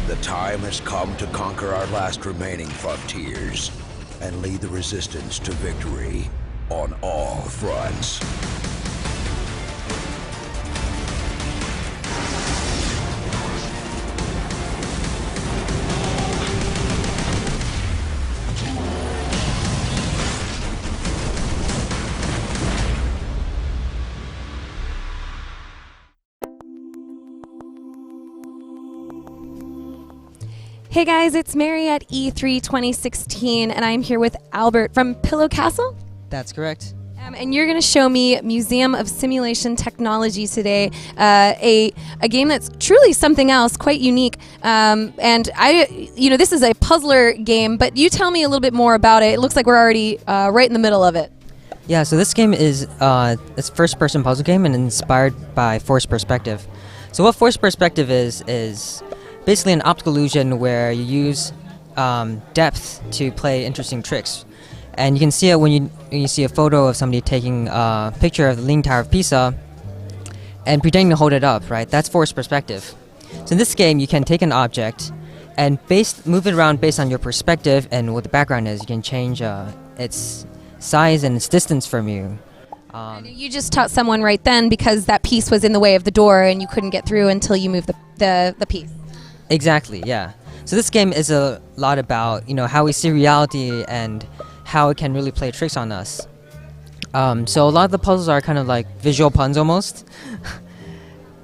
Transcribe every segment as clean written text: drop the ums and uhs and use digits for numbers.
The time has come to conquer our last remaining frontiers and lead the resistance to victory on all fronts. Hey guys, it's Mary at E3 2016, and I'm here with Albert from Pillow Castle. That's correct. And you're going to show me Museum of Simulation Technology today, a game that's truly something else, quite unique. And this is a puzzler game, but you tell me a little bit more about it. It looks like we're already right in the middle of it. Yeah, so this game is it's a first-person puzzle game and inspired by Forced Perspective. So what Forced Perspective is basically an optical illusion where you use depth to play interesting tricks. And you can see it when you see a photo of somebody taking a picture of the Leaning Tower of Pisa and pretending to hold it up, right? That's Forced Perspective. So in this game, you can take an object and move it around based on your perspective and what the background is. You can change its size and its distance from you. You just taught someone right then because that piece was in the way of the door and you couldn't get through until you moved the piece. Exactly, yeah. So this game is a lot about, how we see reality and how it can really play tricks on us. So a lot of the puzzles are kind of like visual puns almost.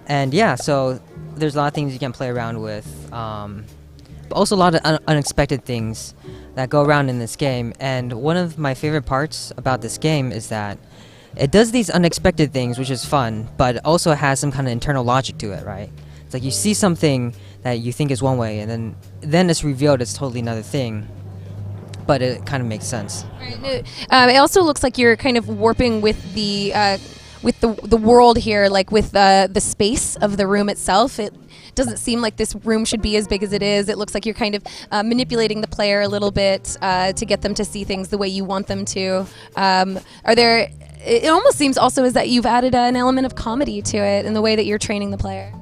And yeah, so there's a lot of things you can play around with. But also a lot of unexpected things that go around in this game. And one of my favorite parts about this game is that it does these unexpected things, which is fun, but also has some kind of internal logic to it, right? It's like you see something that you think is one way, and then it's revealed it's totally another thing. But it kind of makes sense. Right. It also looks like you're kind of warping with the world here, like with the space of the room itself. It doesn't seem like this room should be as big as it is. It looks like you're kind of manipulating the player a little bit to get them to see things the way you want them to. It almost seems also as that you've added an element of comedy to it in the way that you're training the player.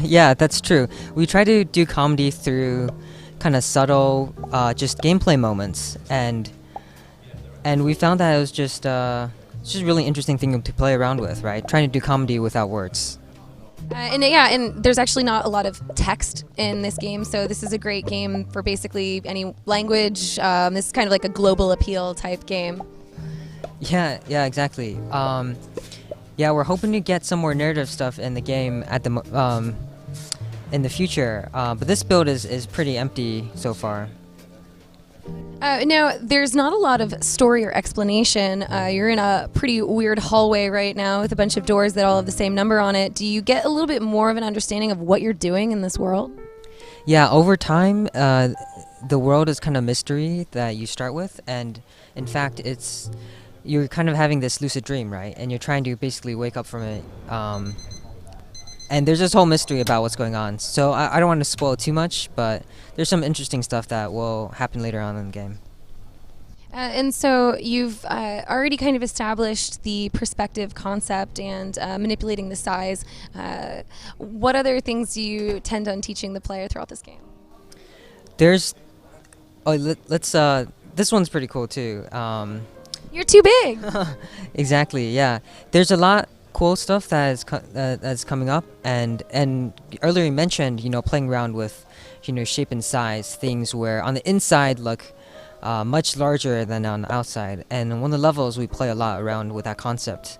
Yeah, that's true. We try to do comedy through kind of subtle, just gameplay moments, and we found that it was just it's just a really interesting thing to play around with, right? Trying to do comedy without words. And there's actually not a lot of text in this game, so this is a great game for basically any language. This is kind of like a global appeal type game. Yeah, exactly. Yeah, we're hoping to get some more narrative stuff in the game in the future, but this build is pretty empty so far. Now, there's not a lot of story or explanation. You're in a pretty weird hallway right now with a bunch of doors that all have the same number on it. Do you get a little bit more of an understanding of what you're doing in this world? Yeah, over time, the world is kind of mystery that you start with, and in fact, you're kind of having this lucid dream, right? And you're trying to basically wake up from it. And there's this whole mystery about what's going on. So I don't want to spoil too much, but there's some interesting stuff that will happen later on in the game. And so you've already kind of established the perspective concept and manipulating the size. What other things do you tend on teaching the player throughout this game? This one's pretty cool too. You're too big. Exactly, yeah. There's a lot cool stuff that's coming up, and earlier you mentioned playing around with shape and size, things where on the inside look much larger than on the outside, and on one of the levels we play a lot around with that concept,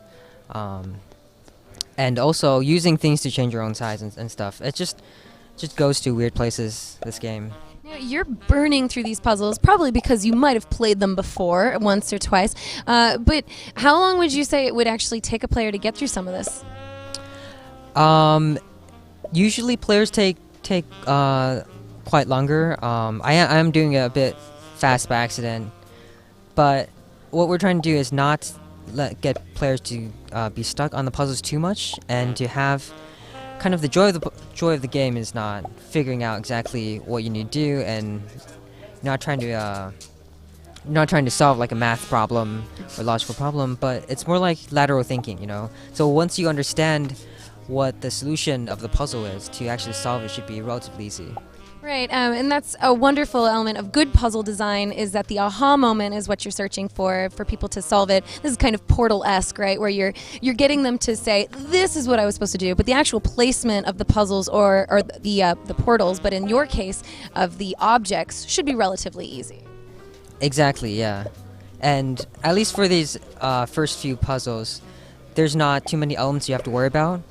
and also using things to change your own size and stuff. It just goes to weird places, this game. You're burning through these puzzles, probably because you might have played them before, once or twice. But how long would you say it would actually take a player to get through some of this? Usually players take quite longer. I am doing it a bit fast by accident, but what we're trying to do is not get players to be stuck on the puzzles too much, and to have kind of the joy of the game is not figuring out exactly what you need to do, and not trying to solve like a math problem or logical problem, but it's more like lateral thinking, So once you understand what the solution of the puzzle is, to actually solve it should be relatively easy. Right, and that's a wonderful element of good puzzle design is that the aha moment is what you're searching for people to solve it. This is kind of Portal-esque, right, where you're getting them to say, this is what I was supposed to do, but the actual placement of the puzzles or the portals, but in your case, of the objects, should be relatively easy. Exactly, yeah. And at least for these first few puzzles, there's not too many elements you have to worry about.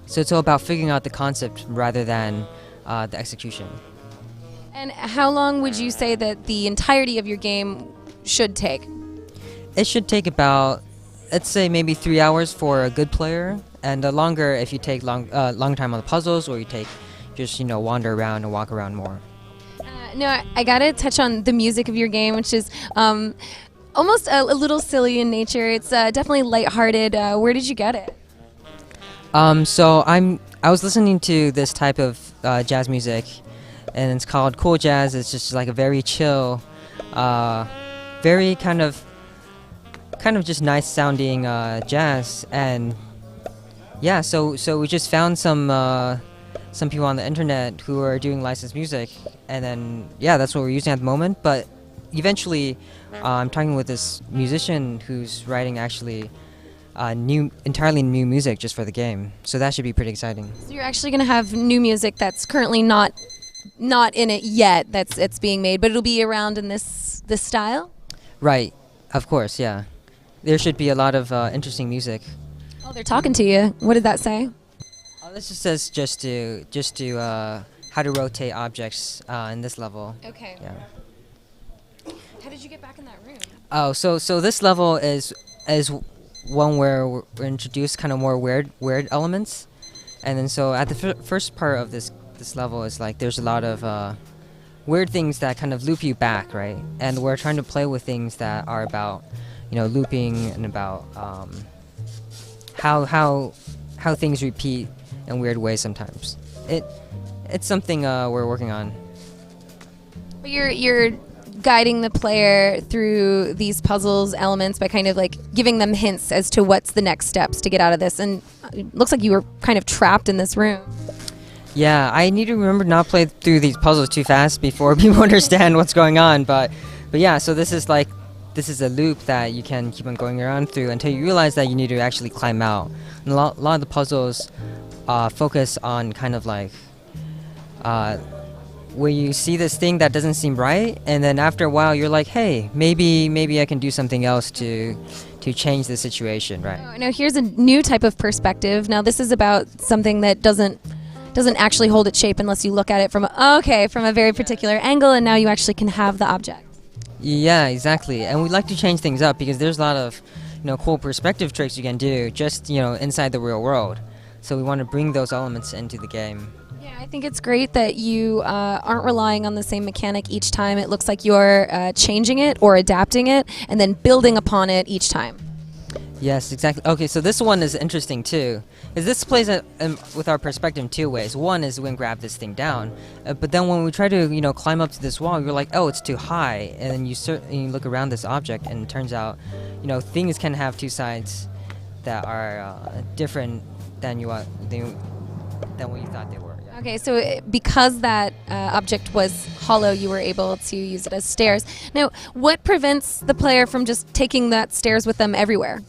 So it's all about figuring out the concept rather than the execution. And how long would you say that the entirety of your game should take? It should take about, let's say, maybe 3 hours for a good player, and longer if you take long time on the puzzles, or you take just wander around and walk around more. No, I gotta touch on the music of your game, which is almost a little silly in nature. It's definitely lighthearted. Where did you get it? So I was listening to this type of jazz music, and it's called cool jazz. It's just like a very chill, very kind of just nice sounding jazz. And yeah, so we just found some people on the internet who are doing licensed music, and then yeah, that's what we're using at the moment. But eventually, I'm talking with this musician who's writing actually entirely new music just for the game. So that should be pretty exciting. So you're actually going to have new music that's currently not in it yet. It's being made, but it'll be around in this style. Right. Of course. Yeah. There should be a lot of interesting music. Oh, they're talking to you. What did that say? This just says just to how to rotate objects in this level. Okay. Yeah. How did you get back in that room? Oh, so this level is one where we're introduced kind of more weird elements, and then so at the first part of this level is like there's a lot of weird things that kind of loop you back, right? And we're trying to play with things that are about looping and about how things repeat in weird ways sometimes. It's something we're working on. But you're guiding the player through these puzzles elements by kind of like giving them hints as to what's the next steps to get out of this, and it looks like you were kind of trapped in this room. Yeah, I need to remember not to play through these puzzles too fast before people understand what's going on, but yeah, so this is a loop that you can keep on going around through until you realize that you need to actually climb out. And a lot of the puzzles focus on kind of like where you see this thing that doesn't seem right, and then after a while you're like, hey, maybe I can do something else to change the situation, right? Oh, now here's a new type of perspective. Now this is about something that doesn't actually hold its shape unless you look at it from a very particular angle, and now you actually can have the object. Yeah, exactly. And we like to change things up because there's a lot of cool perspective tricks you can do just inside the real world. So we want to bring those elements into the game. Yeah, I think it's great that you aren't relying on the same mechanic each time. It looks like you're changing it or adapting it and then building upon it each time. Yes, exactly. Okay, so this one is interesting too, because this plays with our perspective in two ways. One is we can grab this thing down, but then when we try to climb up to this wall, you're like, oh, it's too high, and then you look around this object, and it turns out, things can have two sides that are different than what you thought they were. Yeah. Okay, so because that object was hollow, you were able to use it as stairs. Now, what prevents the player from just taking that stairs with them everywhere?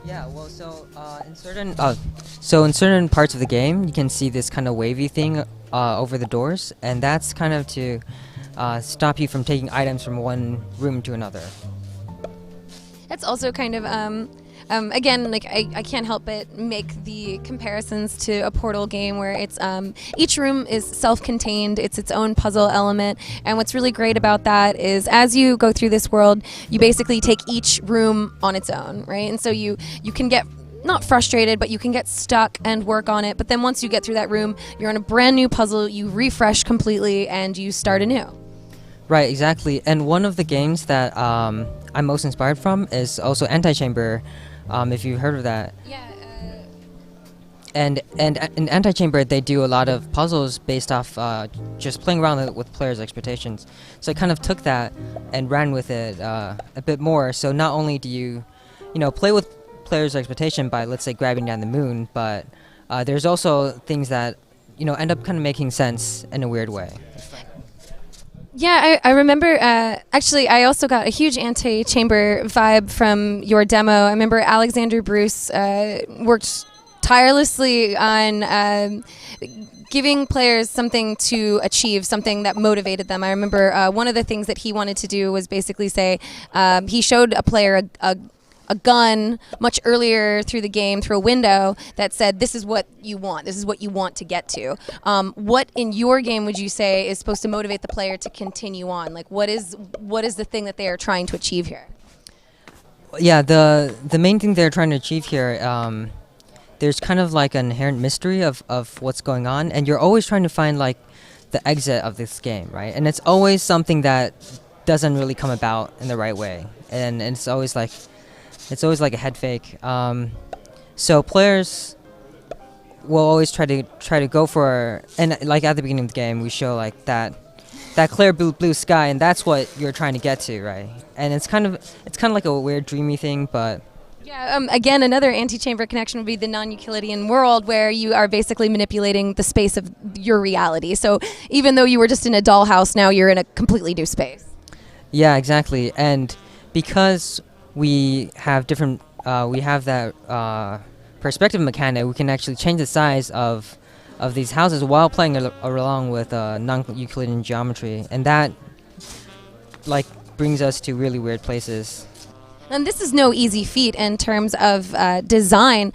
Yeah, well, so in certain parts of the game, you can see this kind of wavy thing over the doors, and that's kind of to stop you from taking items from one room to another. That's also kind of again, like I can't help but make the comparisons to a Portal game where it's each room is self-contained, it's its own puzzle element, and what's really great about that is as you go through this world, you basically take each room on its own, right? And so you can get not frustrated, but you can get stuck and work on it, but then once you get through that room, you're on a brand new puzzle, you refresh completely, and you start anew. Right, exactly. And one of the games that I'm most inspired from is also Antichamber. If you've heard of that. Yeah. And in Antichamber, they do a lot of puzzles based off just playing around with players' expectations. So I kind of took that and ran with it a bit more. So not only do you play with players' expectation by, let's say, grabbing down the moon, but there's also things that end up kind of making sense in a weird way. Yeah, I remember. Actually, I also got a huge anti-chamber vibe from your demo. I remember Alexander Bruce worked tirelessly on giving players something to achieve, something that motivated them. I remember one of the things that he wanted to do was basically say he showed a player a gun much earlier through the game through a window that said, this is what you want, this is what you want to get to. What in your game would you say is supposed to motivate the player to continue on? Like, what is the thing that they are trying to achieve here? Yeah, the main thing they're trying to achieve here, there's kind of like an inherent mystery of what's going on, and you're always trying to find like the exit of this game, right? And it's always something that doesn't really come about in the right way, and it's always like a head fake. So players will always try to go for, and like at the beginning of the game, we show like that clear blue sky, and that's what you're trying to get to, right? And it's kind of like a weird dreamy thing, but yeah. Again, another anti-chamber connection would be the non-Euclidean world, where you are basically manipulating the space of your reality. So even though you were just in a dollhouse, now you're in a completely new space. yeah, exactly. And because we have different, we have that perspective mechanic, we can actually change the size of these houses while playing along with non-Euclidean geometry, and that like brings us to really weird places. And this is no easy feat in terms of design.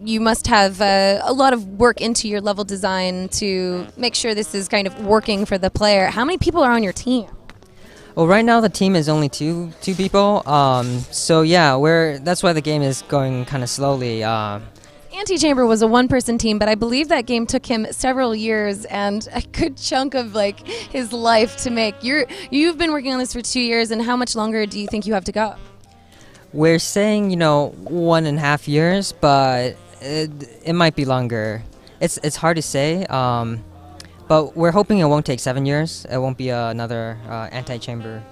You must have a lot of work into your level design to make sure this is kind of working for the player. How many people are on your team? Well, right now the team is only two people. So yeah, that's why the game is going kind of slowly. Anti-Chamber was a one-person team, but I believe that game took him several years and a good chunk of like his life to make. You've been working on this for 2 years, and how much longer do you think you have to go? We're saying 1.5 years, but it might be longer. It's hard to say. But we're hoping it won't take 7 years. It won't be another anti-chamber.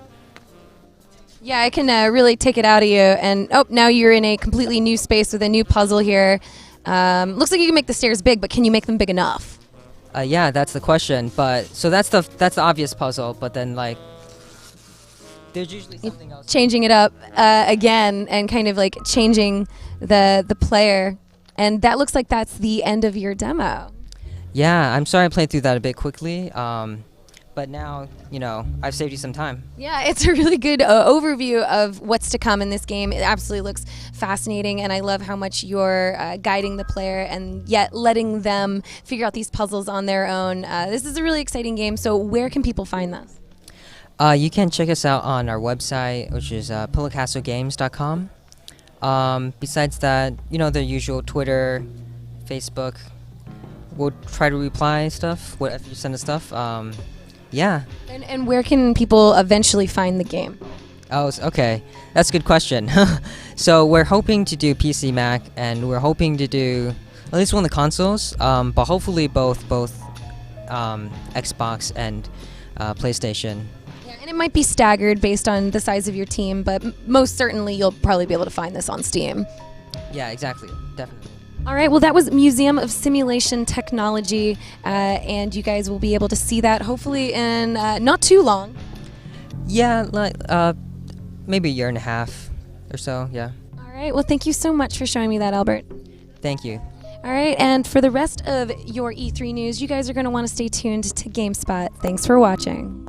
Yeah, I can really take it out of you. And now you're in a completely new space with a new puzzle here. Looks like you can make the stairs big, but can you make them big enough? Yeah, that's the question. But so that's the obvious puzzle. But then like there's usually something else. Changing it up again and kind of like changing the player. And that looks like that's the end of your demo. Yeah, I'm sorry I played through that a bit quickly, but now, I've saved you some time. Yeah, it's a really good overview of what's to come in this game. It absolutely looks fascinating, and I love how much you're guiding the player and yet letting them figure out these puzzles on their own. This is a really exciting game, so where can people find this? You can check us out on our website, which is pillowcastlegames.com. Besides that, the usual Twitter, Facebook. We'll try to reply stuff, whatever you send us stuff. Yeah. And where can people eventually find the game? Oh, okay. That's a good question. So we're hoping to do PC, Mac, and we're hoping to do at least one of the consoles, but hopefully both Xbox and PlayStation. Yeah, and it might be staggered based on the size of your team, but most certainly you'll probably be able to find this on Steam. Yeah, exactly. Definitely. All right, well, that was Museum of Simulation Technology, and you guys will be able to see that hopefully in not too long. Yeah, like maybe 1.5 years or so, yeah. All right, well, thank you so much for showing me that, Albert. Thank you. All right, and for the rest of your E3 news, you guys are going to want to stay tuned to GameSpot. Thanks for watching.